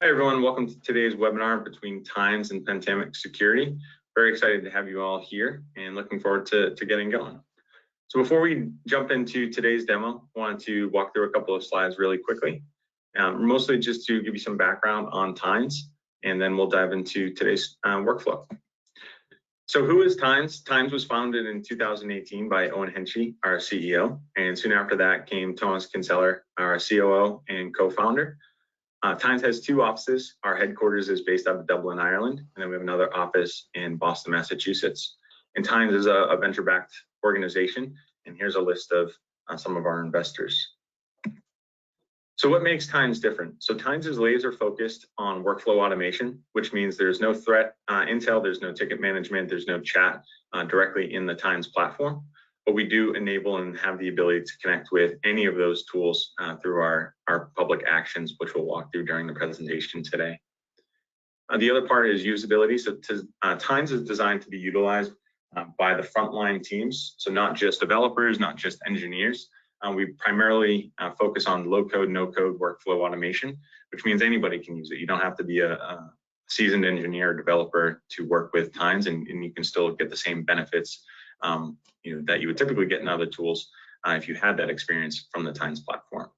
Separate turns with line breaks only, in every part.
Hi everyone, welcome to today's webinar between Times and Pentamix Security. Very excited to have you all here and looking forward to getting going. So before we jump into today's demo, I wanted to walk through a couple of slides really quickly, mostly just to give you some background on Times, and then we'll dive into today's workflow. So who is Times? Times was founded in 2018 by Owen Henchy, our CEO, and soon after that came Thomas Kinseller, our COO and co-founder. Times has two offices. Our headquarters is based out of Dublin, Ireland, and then we have another office in Boston, Massachusetts. And Times is a venture-backed organization, and here's a list of some of our investors. So what makes Times different? So Times is laser focused on workflow automation, which means there's no threat intel, there's no ticket management, there's no chat directly in the Times platform. But we do enable and have the ability to connect with any of those tools through our public actions, which we'll walk through during the presentation today. The other part is usability. So Times is designed to be utilized by the frontline teams. So not just developers, not just engineers. We primarily focus on low code, no code workflow automation, which means anybody can use it. You don't have to be a seasoned engineer or developer to work with Times, and you can still get the same benefits that you would typically get in other tools if you had that experience from the Times platform.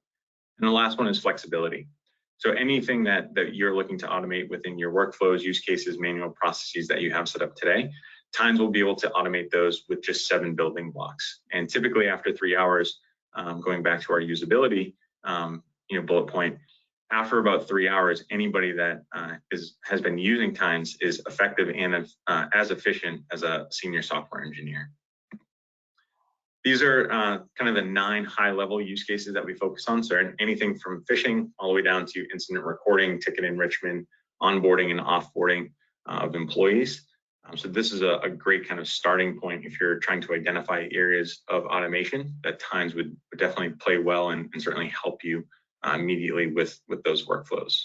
And the last one is flexibility. So anything that you're looking to automate within your workflows, use cases, manual processes that you have set up today, Times will be able to automate those with just 7 building blocks. And typically after 3 hours, going back to our usability bullet point, after about 3 hours, anybody that has been using Times is effective and as efficient as a senior software engineer. These are kind of the 9 high-level use cases that we focus on. So anything from phishing all the way down to incident recording, ticket enrichment, onboarding and offboarding of employees. So this is a great kind of starting point if you're trying to identify areas of automation that Times would definitely play well and certainly help you immediately with those workflows.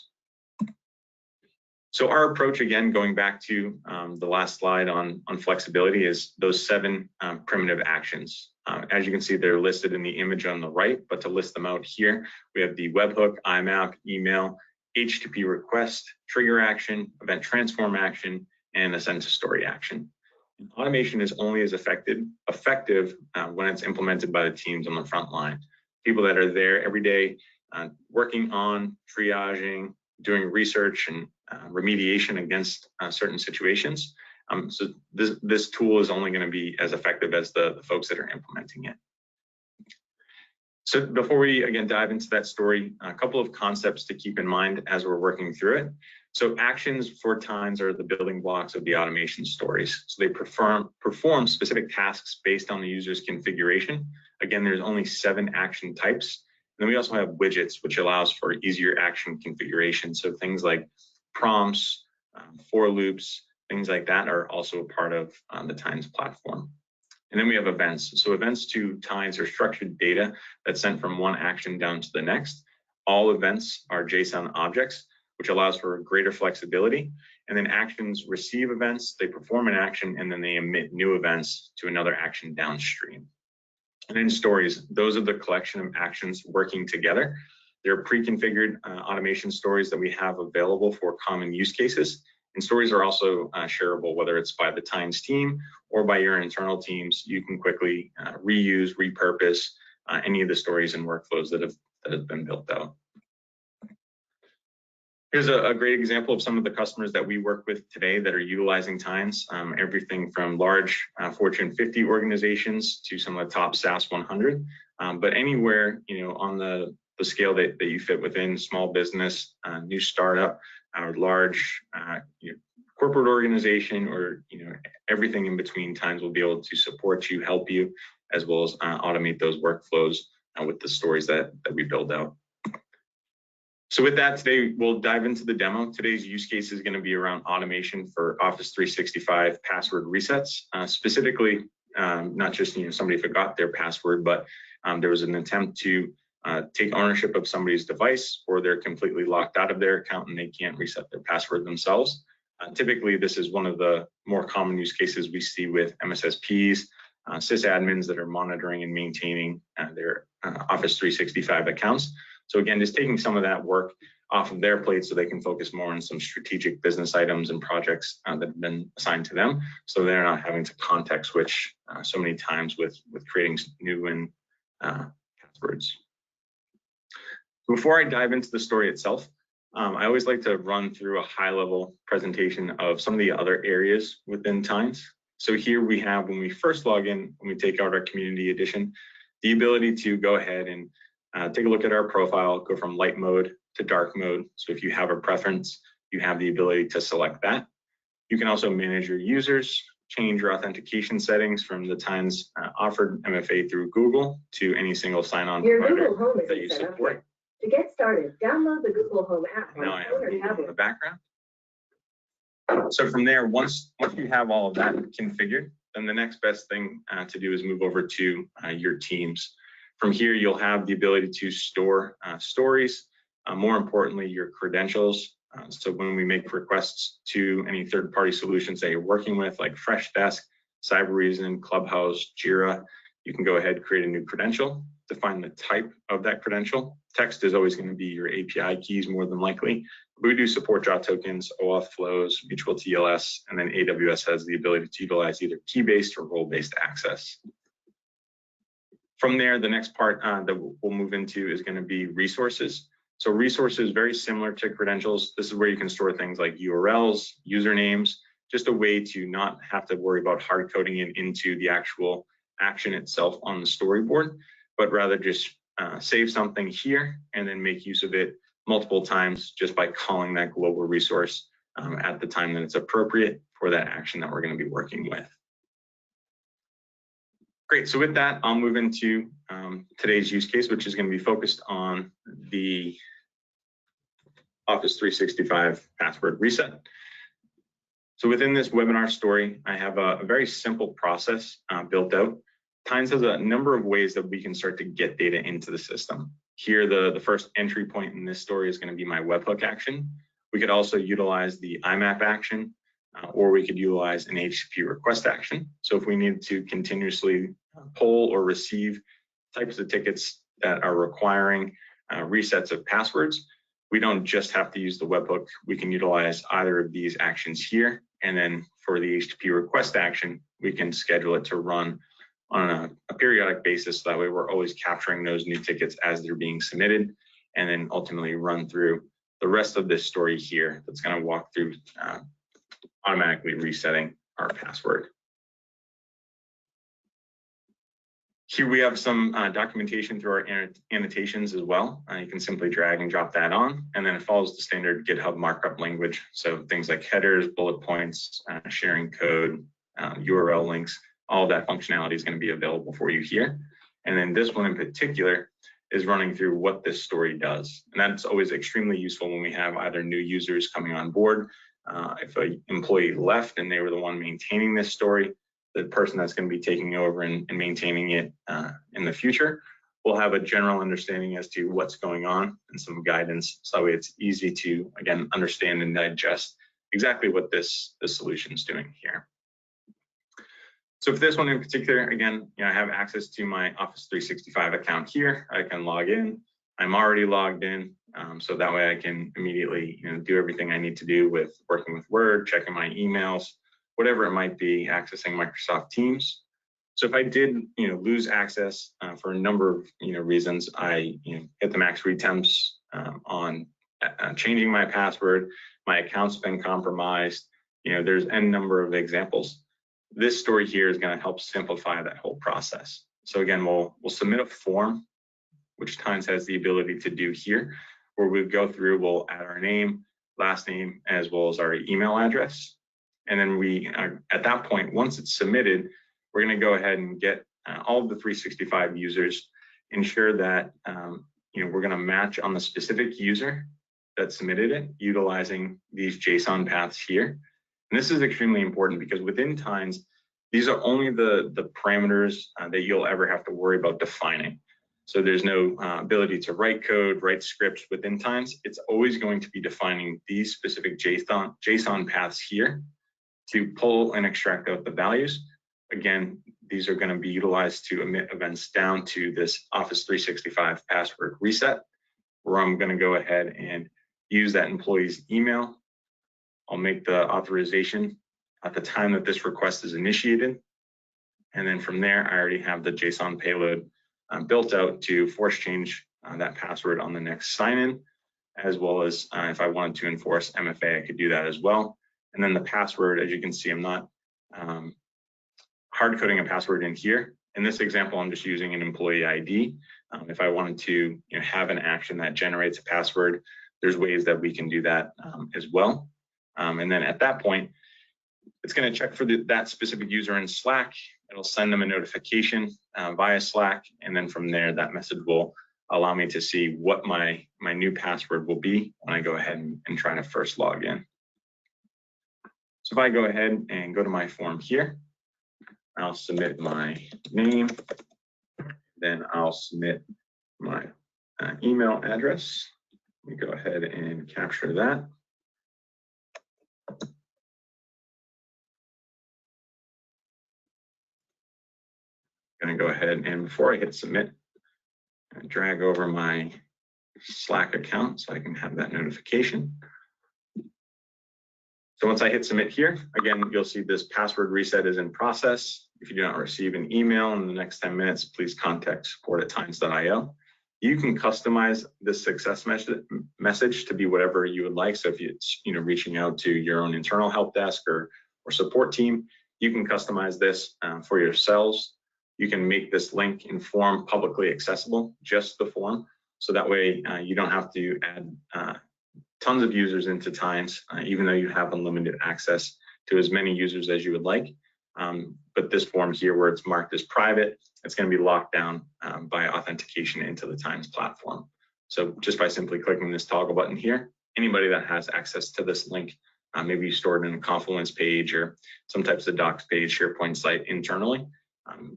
So our approach, again, going back to the last slide on flexibility, is those 7 primitive actions. As you can see, they're listed in the image on the right, but to list them out here, we have the webhook, IMAP, email, HTTP request, trigger action, event transform action, and a send to story action. Automation is only as effective when it's implemented by the teams on the front line. People that are there every day working on triaging, doing research and remediation against certain situations. So this tool is only going to be as effective as the folks that are implementing it. So before we again dive into that story, a couple of concepts to keep in mind as we're working through it. So actions for Times are the building blocks of the automation stories. So they perform specific tasks based on the user's configuration. Again, there's only 7 action types. And then we also have widgets, which allows for easier action configuration. So things like prompts, for loops, things like that are also a part of the Times platform. And then we have events. So events to Times are structured data that's sent from one action down to the next. All events are JSON objects, which allows for greater flexibility. And then actions receive events, they perform an action, and then they emit new events to another action downstream. And then stories, those are the collection of actions working together. They're pre-configured automation stories that we have available for common use cases. And stories are also shareable, whether it's by the Times team or by your internal teams. You can quickly reuse, repurpose any of the stories and workflows that have been built out. Here's a great example of some of the customers that we work with today that are utilizing Times, everything from large Fortune 50 organizations to some of the top SaaS 100, but anywhere on the scale that you fit within, small business, new startup, or large corporate organization, or everything in between, Times will be able to support you, help you, as well as automate those workflows with the stories that we build out. So with that, today we'll dive into the demo. Today's use case is going to be around automation for Office 365 password resets. Specifically, not just somebody forgot their password, but there was an attempt to take ownership of somebody's device, or they're completely locked out of their account and they can't reset their password themselves. Typically, this is one of the more common use cases we see with MSSPs, sysadmins that are monitoring and maintaining their Office 365 accounts. So again, just taking some of that work, off of their plate so they can focus more on some strategic business items and projects that have been assigned to them, so they're not having to context switch so many times with creating new and passwords. Before I dive into the story itself, I always like to run through a high-level presentation of some of the other areas within Tines. So here we have, when we first log in, when we take out our community edition, the ability to go ahead and take a look at our profile, go from light mode to dark mode. So if you have a preference, you have the ability to select that. You can also manage your users, change your authentication settings from the Tines offered MFA through Google to any single sign-on provider that you support.
To get started, download the Google Home app.
Now I have Google in the background. So from there, once you have all of that configured, then the next best thing to do is move over to your teams. From here, you'll have the ability to store stories, more importantly, your credentials. So when we make requests to any third-party solutions that you're working with, like Freshdesk, Cybereason, Clubhouse, Jira, you can go ahead and create a new credential, define the type of that credential. Text is always going to be your API keys more than likely. We do support JWT tokens, OAuth flows, mutual TLS, and then AWS has the ability to utilize either key-based or role-based access. From there, the next part that we'll move into is going to be resources. So resources, very similar to credentials. This is where you can store things like URLs, usernames, just a way to not have to worry about hard coding it into the actual action itself on the storyboard, but rather just save something here and then make use of it multiple times just by calling that global resource at the time that it's appropriate for that action that we're going to be working with. Great, so with that, I'll move into today's use case, which is going to be focused on the Office 365 password reset. So within this webinar story, I have a very simple process built out. Tines has a number of ways that we can start to get data into the system. Here, the first entry point in this story is going to be my webhook action. We could also utilize the IMAP action, or we could utilize an HTTP request action. So if we need to continuously pull or receive types of tickets that are requiring resets of passwords, we don't just have to use the webhook. We can utilize either of these actions here. And then for the HTTP request action, we can schedule it to run on a periodic basis. So that way we're always capturing those new tickets as they're being submitted, and then ultimately run through the rest of this story here that's going to walk through automatically resetting our password. Here we have some documentation through our annotations as well. You can simply drag and drop that on, and then it follows the standard GitHub markup language. So things like headers, bullet points, sharing code, URL links, all of that functionality is going to be available for you here. And then this one in particular is running through what this story does. And that's always extremely useful when we have either new users coming on board. If an employee left and they were the one maintaining this story, the person that's going to be taking over and maintaining it in the future will have a general understanding as to what's going on and some guidance. So that way it's easy to, again, understand and digest exactly what this solution is doing here. So for this one in particular, again, I have access to my Office 365 account here. I can log in. I'm already logged in, so that way I can immediately do everything I need to do with working with Word, checking my emails, whatever it might be, accessing Microsoft Teams. So if I did lose access for a number of reasons, I hit the max read temps on changing my password, my account's been compromised, there's n number of examples. This story here is going to help simplify that whole process. So again, we'll submit a form, which Tines has the ability to do here, where we go through, we'll add our name, last name, as well as our email address. And then we, at that point, once it's submitted, we're going to go ahead and get all of the 365 users, ensure that we're going to match on the specific user that submitted it, utilizing these JSON paths here. And this is extremely important because within Tines, these are only the parameters that you'll ever have to worry about defining. So there's no ability to write code, write scripts within Tines. It's always going to be defining these specific JSON paths here to pull and extract out the values. Again, these are going to be utilized to emit events down to this Office 365 password reset, where I'm going to go ahead and use that employee's email. I'll make the authorization at the time that this request is initiated. And then from there, I already have the JSON payload built out to force change that password on the next sign-in, as well as if I wanted to enforce MFA, I could do that as well. And then the password, as you can see, I'm not hard coding a password in here. In this example, I'm just using an employee ID. If I wanted to have an action that generates a password, there's ways that we can do that as well. And then at that point, it's going to check for that specific user in Slack. It'll send them a notification via Slack. And then from there, that message will allow me to see what my new password will be when I go ahead and try to first log in. So if I go ahead and go to my form here, I'll submit my name, then I'll submit my email address. Let me go ahead and capture that. I'm going to go ahead and before I hit submit, drag over my Slack account so I can have that notification. So once I hit submit here, again, you'll see this password reset is in process. If you do not receive an email in the next 10 minutes, please contact support@times.io. You can customize this success message to be whatever you would like. So if it's reaching out to your own internal help desk or support team, you can customize this for yourselves. You can make this link in form publicly accessible, just the form. So that way you don't have to add tons of users into Times, even though you have unlimited access to as many users as you would like. But this form here, where it's marked as private, it's going to be locked down by authentication into the Times platform. So just by simply clicking this toggle button here, anybody that has access to this link, maybe you stored in a Confluence page or some types of docs page, SharePoint site internally.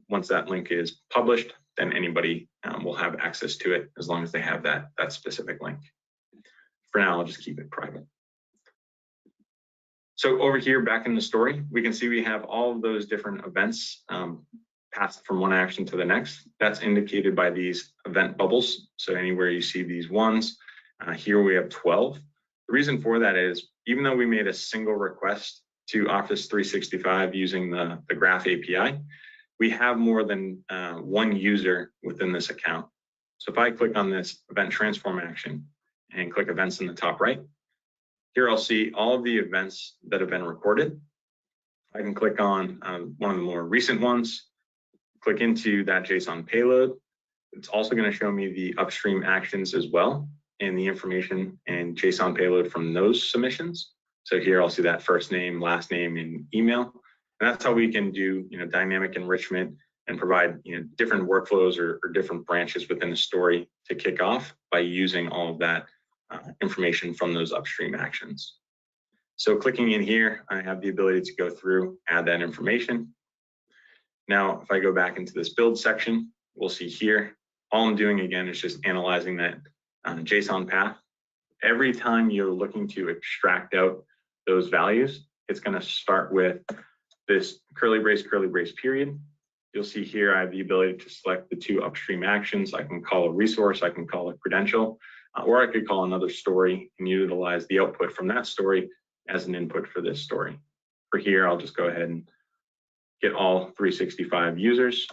Once that link is published, then anybody will have access to it as long as they have that specific link. For now, I'll just keep it private. So over here, back in the story, we can see we have all of those different events passed from one action to the next. That's indicated by these event bubbles. So anywhere you see these ones, here we have 12. The reason for that is, even though we made a single request to Office 365 using the Graph API, we have more than one user within this account. So if I click on this event transform action and click events in the top right, here I'll see all of the events that have been recorded. I can click on one of the more recent ones, click into that JSON payload. It's also going to show me the upstream actions as well, and the information and JSON payload from those submissions. So here I'll see that first name, last name, and email. And that's how we can do dynamic enrichment and provide different workflows or different branches within a story to kick off by using all of that information from those upstream actions. So clicking in here, I have the ability to go through, add that information. Now, if I go back into this build section, we'll see here, all I'm doing again is just analyzing that JSON path. Every time you're looking to extract out those values, it's going to start with this curly brace, period. You'll see here I have the ability to select the two upstream actions. I can call a resource, I can call a credential, or I could call another story and utilize the output from that story as an input for this story. For here, I'll just go ahead and get all 365 users.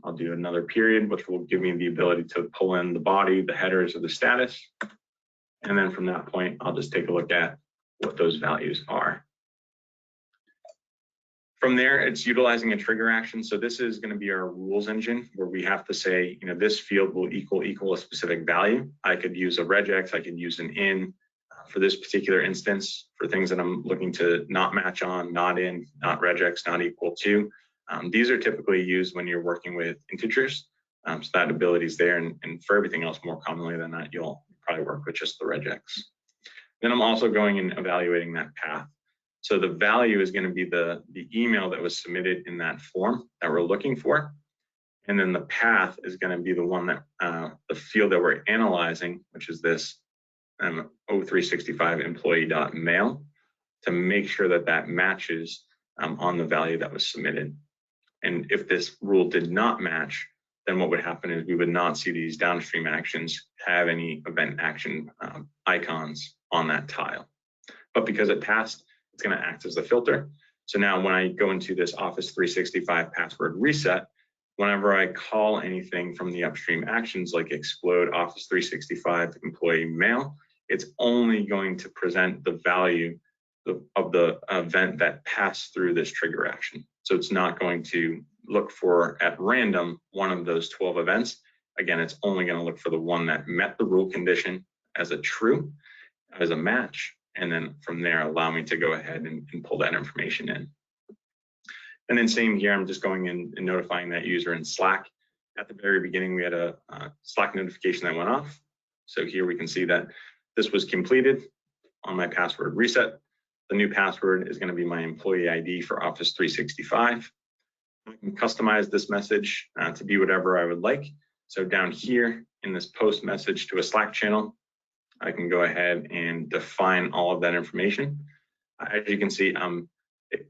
I'll do another period, which will give me the ability to pull in the body, the headers, or the status. And then from that point, I'll just take a look at what those values are. From there, it's utilizing a trigger action. So this is going to be our rules engine, where we have to say, this field will equal a specific value. I could use a regex, I could use an in. For this particular instance, for things that I'm looking to not match on, not in, not regex, not equal to. These are typically used when you're working with integers. So that ability is there. And for everything else, more commonly than that, you'll probably work with just the regex. Then I'm also going and evaluating that path. So the value is going to be the email that was submitted in that form that we're looking for. And then the path is going to be the one that the field that we're analyzing, which is this O365 employee.mail, to make sure that that matches on the value that was submitted. And if this rule did not match, then what would happen is we would not see these downstream actions have any event action icons on that tile. But because it passed, it's going to act as the filter. So now when I go into this Office 365 password reset, whenever I call anything from the upstream actions like explode Office 365 employee mail, it's only going to present the value of the event that passed through this trigger action. So it's not going to look for at random one of those 12 events. Again, it's only going to look for the one that met the rule condition as a true, as a match, and then from there allow me to go ahead and pull that information in. And then same here, I'm just going in and notifying that user in Slack. At the very beginning, we had a Slack notification that went off. So here we can see that this was completed on my password reset. The new password is going to be my employee ID for Office 365. I can customize this message to be whatever I would like. So down here in this post message to a Slack channel, I can go ahead and define all of that information. As you can see, I'm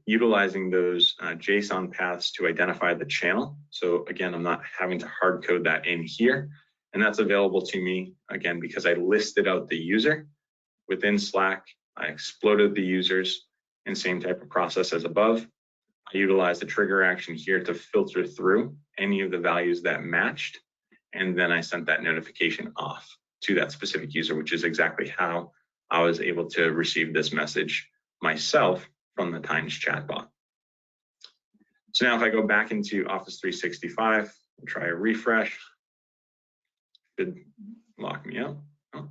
utilizing those JSON paths to identify the channel. So again, I'm not having to hard code that in here. And that's available to me, again, because I listed out the user within Slack. I exploded the users in same type of process as above. I utilized the trigger action here to filter through any of the values that matched. And then I sent that notification off to that specific user, which is exactly how I was able to receive this message myself from the Times chatbot. So now if I go back into Office 365 and try a refresh, it should lock me out. Oh,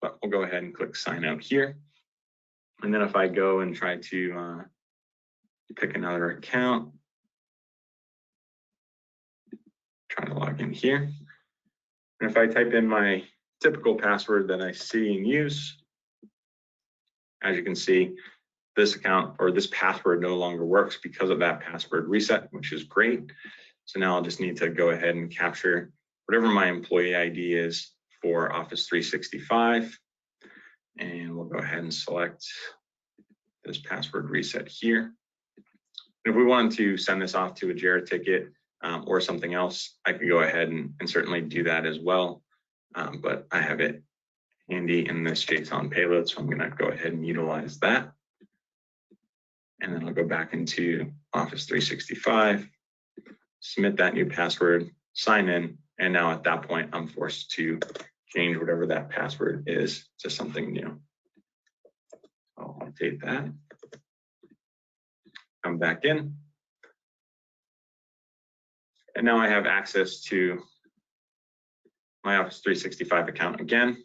but we'll go ahead and click sign out here. And then if I go and try to pick another account, try to log in here. And if I type in my typical password that I see and use, as you can see, this account or this password no longer works because of that password reset, which is great. So now I'll just need to go ahead and capture whatever my employee ID is for Office 365. And we'll go ahead and select this password reset here. And if we wanted to send this off to a JIRA ticket or something else, I could go ahead and certainly do that as well. But I have it handy in this JSON payload, so I'm going to go ahead and utilize that. And then I'll go back into Office 365, submit that new password, sign in, and now at that point, I'm forced to change whatever that password is to something new. I'll update that. Come back in. And now I have access to my Office 365 account again.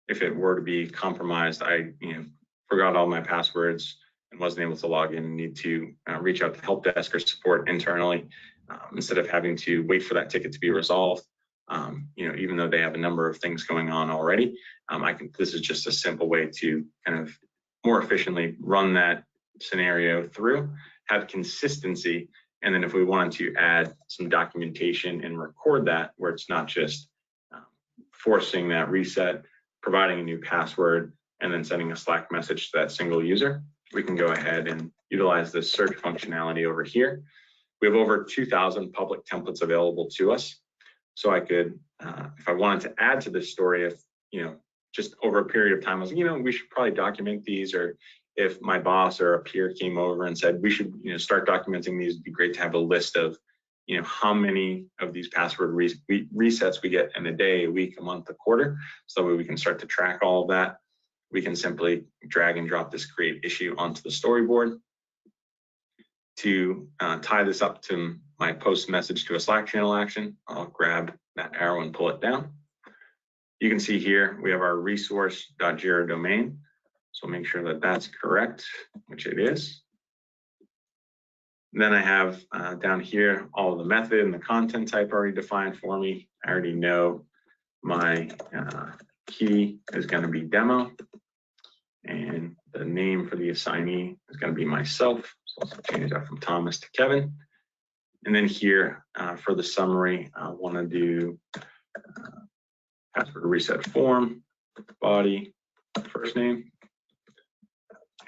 If it were to be compromised, I forgot all my passwords and wasn't able to log in and need to reach out to help desk or support internally instead of having to wait for that ticket to be resolved. Even though they have a number of things going on already, this is just a simple way to kind of more efficiently run that scenario through, have consistency, and then if we wanted to add some documentation and record that, where it's not just forcing that reset, providing a new password, and then sending a Slack message to that single user, we can go ahead and utilize this search functionality over here. We have over 2,000 public templates available to us. So I could, if I wanted to add to this story, just over a period of time, I was like, we should probably document these, or if my boss or a peer came over and said, we should, start documenting these, it'd be great to have a list of, how many of these password resets we get in a day, a week, a month, a quarter, so that way we can start to track all of that. We can simply drag and drop this create issue onto the storyboard. To tie this up to my post message to a Slack channel action, I'll grab that arrow and pull it down. You can see here, we have our resource.jira domain. So make sure that that's correct, which it is. And then I have down here, all of the method and the content type already defined for me. I already know my key is going to be demo. And the name for the assignee is going to be myself. So I'll change that from Thomas to Kevin. And then here for the summary, I want to do password reset form, body, first name,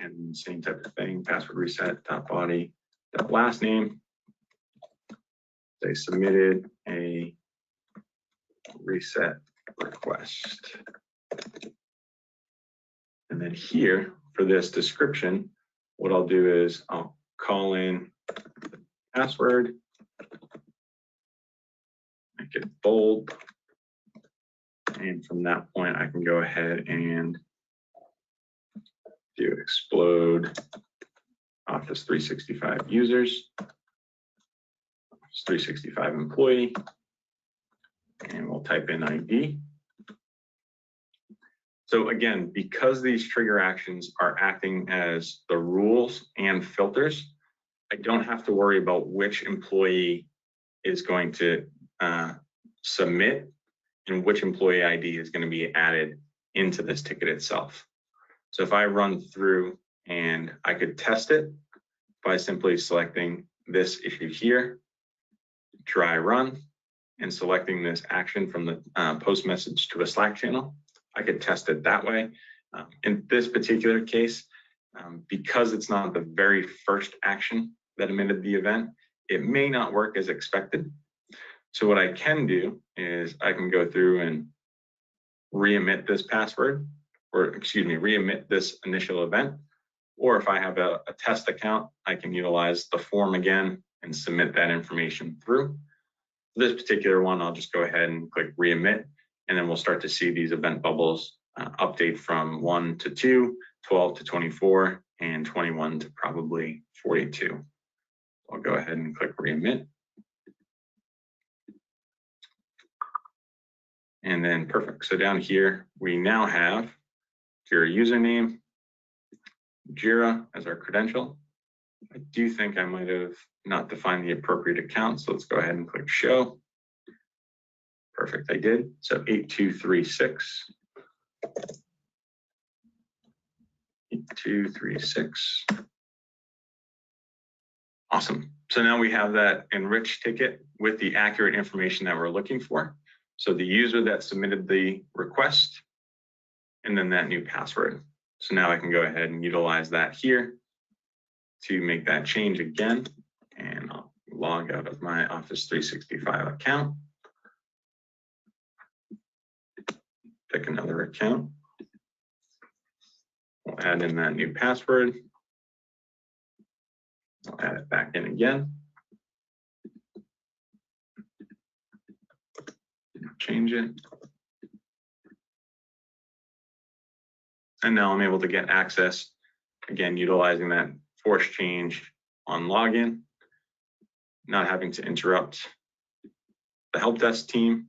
and same type of thing, password reset, .body, .last name. They submitted a reset request. And then here for this description, what I'll do is I'll call in password, make it bold. And from that point, I can go ahead and do explode Office 365 users, Office 365 employee, and we'll type in ID. So again, because these trigger actions are acting as the rules and filters, I don't have to worry about which employee is going to submit and which employee ID is going to be added into this ticket itself. So if I run through and I could test it by simply selecting this issue here, try run, and selecting this action from the post message to a Slack channel, I could test it that way. In this particular case, because it's not the very first action that emitted the event, it may not work as expected. So what I can do is I can go through and re-emit this password, or excuse me, re-emit this initial event. Or if I have a test account, I can utilize the form again and submit that information through. For this particular one, I'll just go ahead and click re-emit, and then we'll start to see these event bubbles update from 1 to 2, 12 to 24, and 21 to probably 42. I'll go ahead and click re-emit. And then perfect. So down here, we now have Jira username, Jira as our credential. I do think I might have not defined the appropriate account, so let's go ahead and click show. Perfect, I did. So 8236. 8236. Awesome. So now we have that enriched ticket with the accurate information that we're looking for. So the user that submitted the request, and then that new password. So now I can go ahead and utilize that here to make that change again. And I'll log out of my Office 365 account. Pick another account. We'll add in that new password. I'll add it back in again. Change it. And now I'm able to get access, again, utilizing that force change on login, not having to interrupt the help desk team,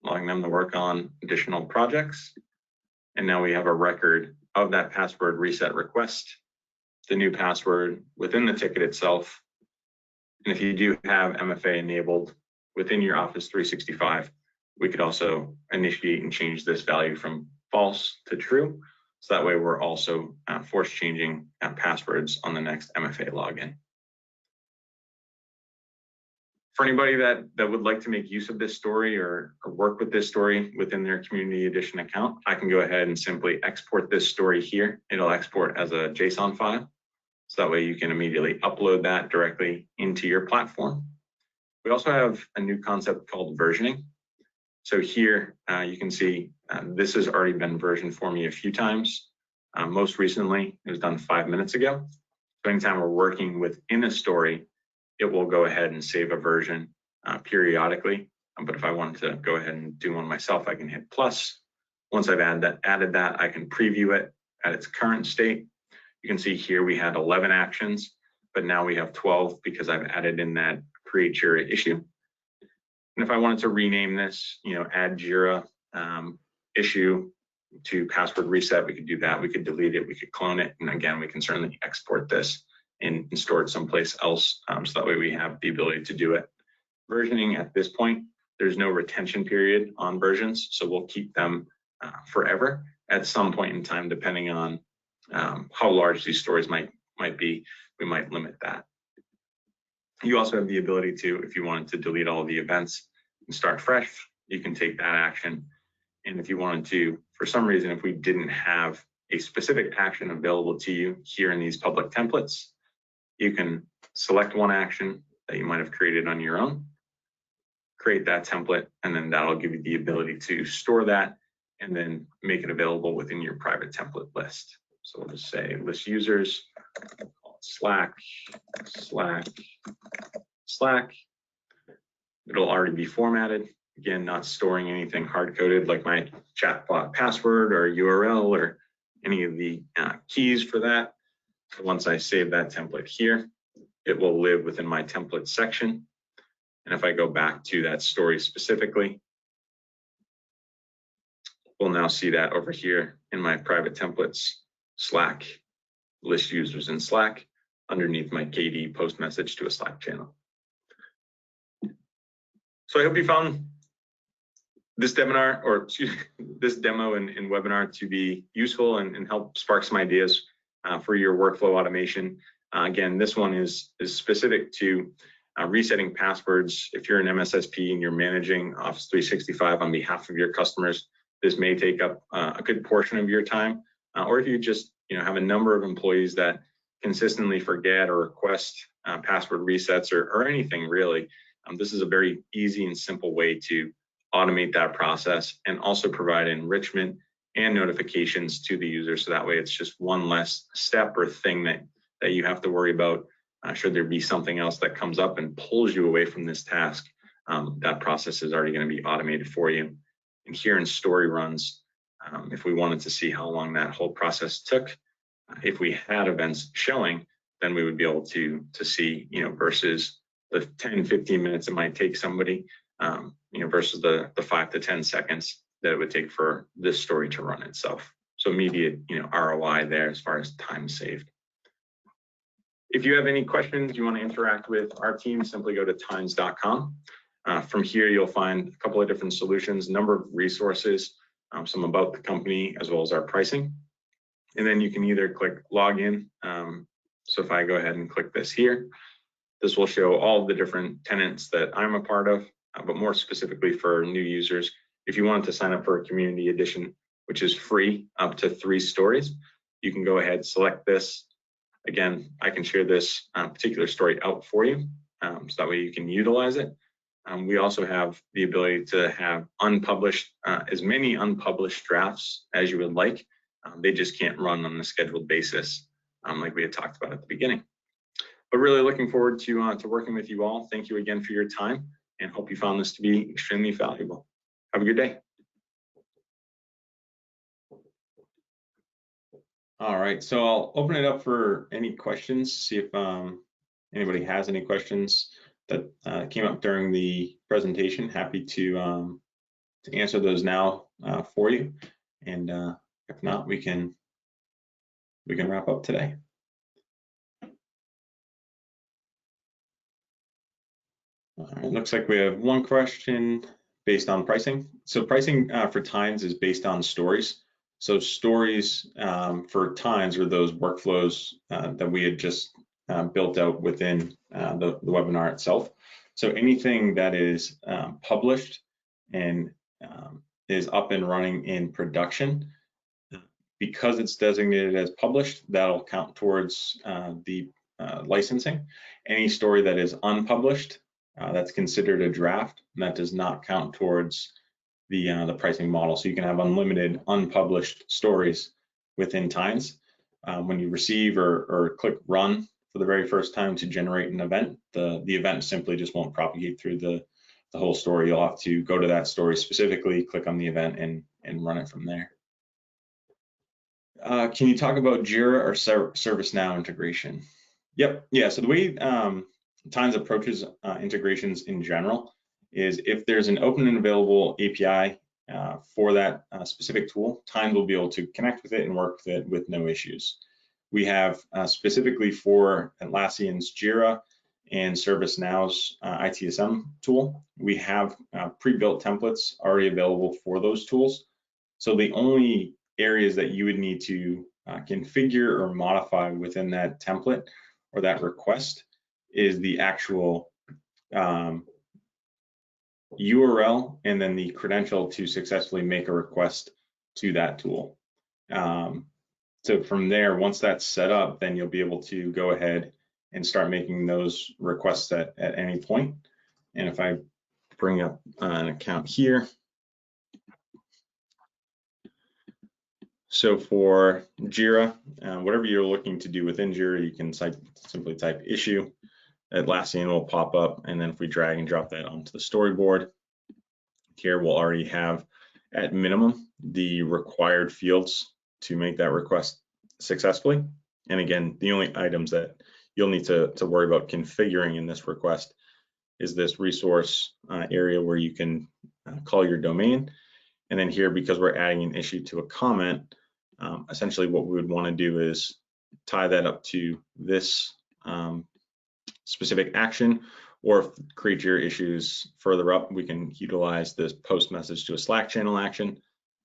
allowing them to work on additional projects. And now we have a record of that password reset request, the new password within the ticket itself. And if you do have MFA enabled within your Office 365, we could also initiate and change this value from false to true. So that way we're also force changing passwords on the next MFA login. For anybody that would like to make use of this story or work with this story within their Community Edition account, I can go ahead and simply export this story here. It'll export as a JSON file. So that way you can immediately upload that directly into your platform. We also have a new concept called versioning. So here you can see this has already been versioned for me a few times. Most recently, it was done 5 minutes ago. So anytime we're working within a story, it will go ahead and save a version periodically. But if I wanted to go ahead and do one myself, I can hit plus. Once I've added that, I can preview it at its current state. You can see here we had 11 actions, but now we have 12 because I've added in that create Jira issue. And if I wanted to rename this, add Jira issue to password reset, we could do that. We could delete it, we could clone it. And again, we can certainly export this and store it someplace else. So that way we have the ability to do it. Versioning at this point, there's no retention period on versions. So we'll keep them forever. At some point in time, depending on how large these stories might be, we might limit that. You also have the ability to, if you wanted to delete all of the events and start fresh, you can take that action. And if you wanted to, for some reason, if we didn't have a specific action available to you here in these public templates, you can select one action that you might have created on your own, create that template, and then that'll give you the ability to store that and then make it available within your private template list. So we'll just say list users, call it Slack, Slack, Slack. It'll already be formatted. Again, not storing anything hard-coded like my chatbot password or URL or any of the keys for that. So once I save that template here, it will live within my template section. And if I go back to that story specifically, we'll now see that over here in my private templates, Slack, list users in Slack, underneath my KD post message to a Slack channel. So I hope you found this webinar, or excuse me, this demo and webinar to be useful and help spark some ideas for your workflow automation. Again, this one is specific to resetting passwords. If you're an MSSP and you're managing Office 365 on behalf of your customers, this may take up a good portion of your time. Or if you just have a number of employees that consistently forget or request password resets or anything really, this is a very easy and simple way to automate that process and also provide enrichment and notifications to the user. So that way it's just one less step or thing that you have to worry about. Should there be something else that comes up and pulls you away from this task, that process is already going to be automated for you. And here in story runs, if we wanted to see how long that whole process took, if we had events showing, then we would be able to see, versus the 10, 15 minutes it might take somebody, versus the 5 to 10 seconds that it would take for this story to run itself. So immediate, ROI there as far as time saved. If you have any questions, you want to interact with our team, simply go to times.com. From here, you'll find a couple of different solutions, a number of resources, some about the company, as well as our pricing. And then you can either click login. So if I go ahead and click this here, this will show all of the different tenants that I'm a part of, but more specifically for new users. If you wanted to sign up for a community edition, which is free up to 3 stories, you can go ahead, select this. Again, I can share this particular story out for you, so that way you can utilize it. We also have the ability to have unpublished, as many unpublished drafts as you would like. They just can't run on a scheduled basis, like we had talked about at the beginning. But really looking forward to working with you all. Thank you again for your time, and hope you found this to be extremely valuable. Have a good day. All right, so I'll open it up for any questions, see if anybody has any questions that came up during the presentation. Happy to answer those now for you, and if not, we can wrap up today. All right, looks like we have one question based on pricing. So pricing for Times is based on stories. So stories for Times are those workflows that we had just built out within the webinar itself. So anything that is published and is up and running in production, because it's designated as published, that'll count towards the licensing. Any story that is unpublished, that's considered a draft, and that does not count towards the pricing model. So you can have unlimited unpublished stories within Times. When you receive or click run for the very first time to generate an event, the event simply just won't propagate through the whole story. You'll have to go to that story specifically, click on the event, and run it from there. Can you talk about Jira or ServiceNow integration? Yep, yeah, so the way Times approaches integrations in general is if there's an open and available API for that specific tool, Times will be able to connect with it and work with it with no issues. We have specifically for Atlassian's Jira and ServiceNow's ITSM tool, we have pre-built templates already available for those tools. So the only areas that you would need to configure or modify within that template or that request is the actual URL and then the credential to successfully make a request to that tool. So from there, once that's set up, then you'll be able to go ahead and start making those requests at any point. And if I bring up an account here. So for Jira, whatever you're looking to do within Jira, you can simply type issue. Atlassian will pop up, and then if we drag and drop that onto the storyboard, here we'll already have at minimum the required fields to make that request successfully. And again, the only items that you'll need to worry about configuring in this request is this resource area where you can call your domain. And then here, because we're adding an issue to a comment, essentially what we would want to do is tie that up to this specific action, or if create your issues further up, we can utilize this post message to a Slack channel action.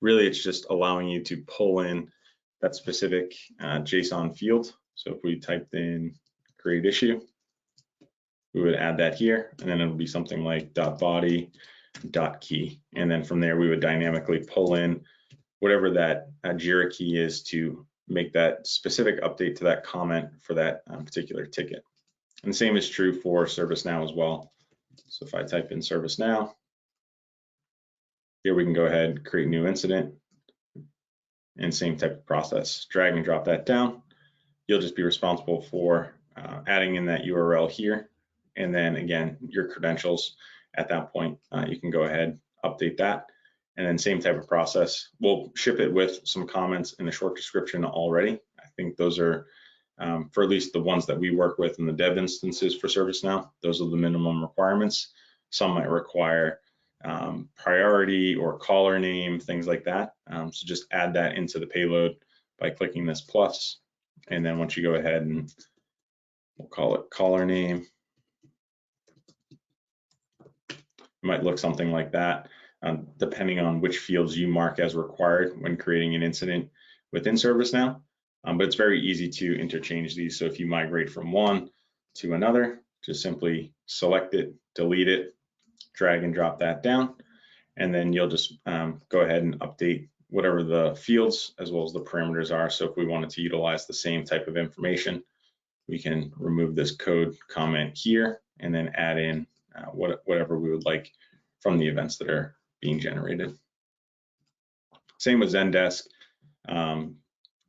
Really, it's just allowing you to pull in that specific JSON field. So if we typed in create issue, we would add that here, and then it'll be something like .body, .key. And then from there, we would dynamically pull in whatever that Jira key is to make that specific update to that comment for that particular ticket. And the same is true for ServiceNow as well. So if I type in ServiceNow, here we can go ahead and create new incident, and same type of process. Drag and drop that down. You'll just be responsible for adding in that URL here. And then again, your credentials at that point, you can go ahead, update that. And then same type of process. We'll ship it with some comments in a short description already. I think those are, for at least the ones that we work with in the dev instances for ServiceNow, those are the minimum requirements. Some might require priority or caller name, things like that. So just add that into the payload by clicking this plus. And then once you go ahead and we'll call it caller name, it might look something like that, depending on which fields you mark as required when creating an incident within ServiceNow. But it's very easy to interchange these. So if you migrate from one to another, just simply select it, delete it, drag and drop that down, and then you'll just go ahead and update whatever the fields as well as the parameters are. So if we wanted to utilize the same type of information, we can remove this code comment here and then add in whatever we would like from the events that are being generated. Same with Zendesk,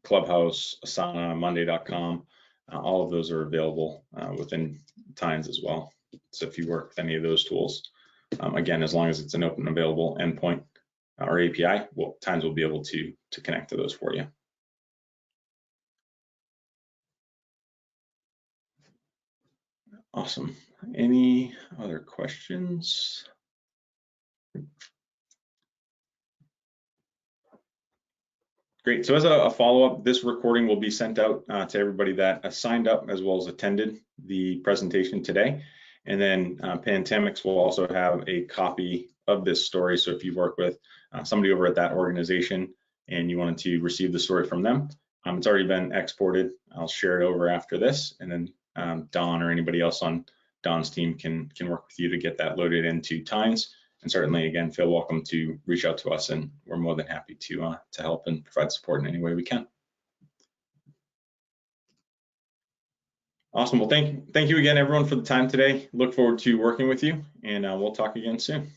Clubhouse, Asana, Monday.com. All of those are available within Tines as well. So if you work with any of those tools, again, as long as it's an open available endpoint or API, Tines will be able to connect to those for you. Awesome. Any other questions? Great. So as a follow-up, this recording will be sent out to everybody that signed up as well as attended the presentation today. And then Pentamix will also have a copy of this story. So if you work with somebody over at that organization and you wanted to receive the story from them, it's already been exported. I'll share it over after this, and then Don or anybody else on Don's team can work with you to get that loaded into Tines. And certainly, again, feel welcome to reach out to us, and we're more than happy to help and provide support in any way we can. Awesome. Well, thank you again, everyone, for the time today. Look forward to working with you, and we'll talk again soon.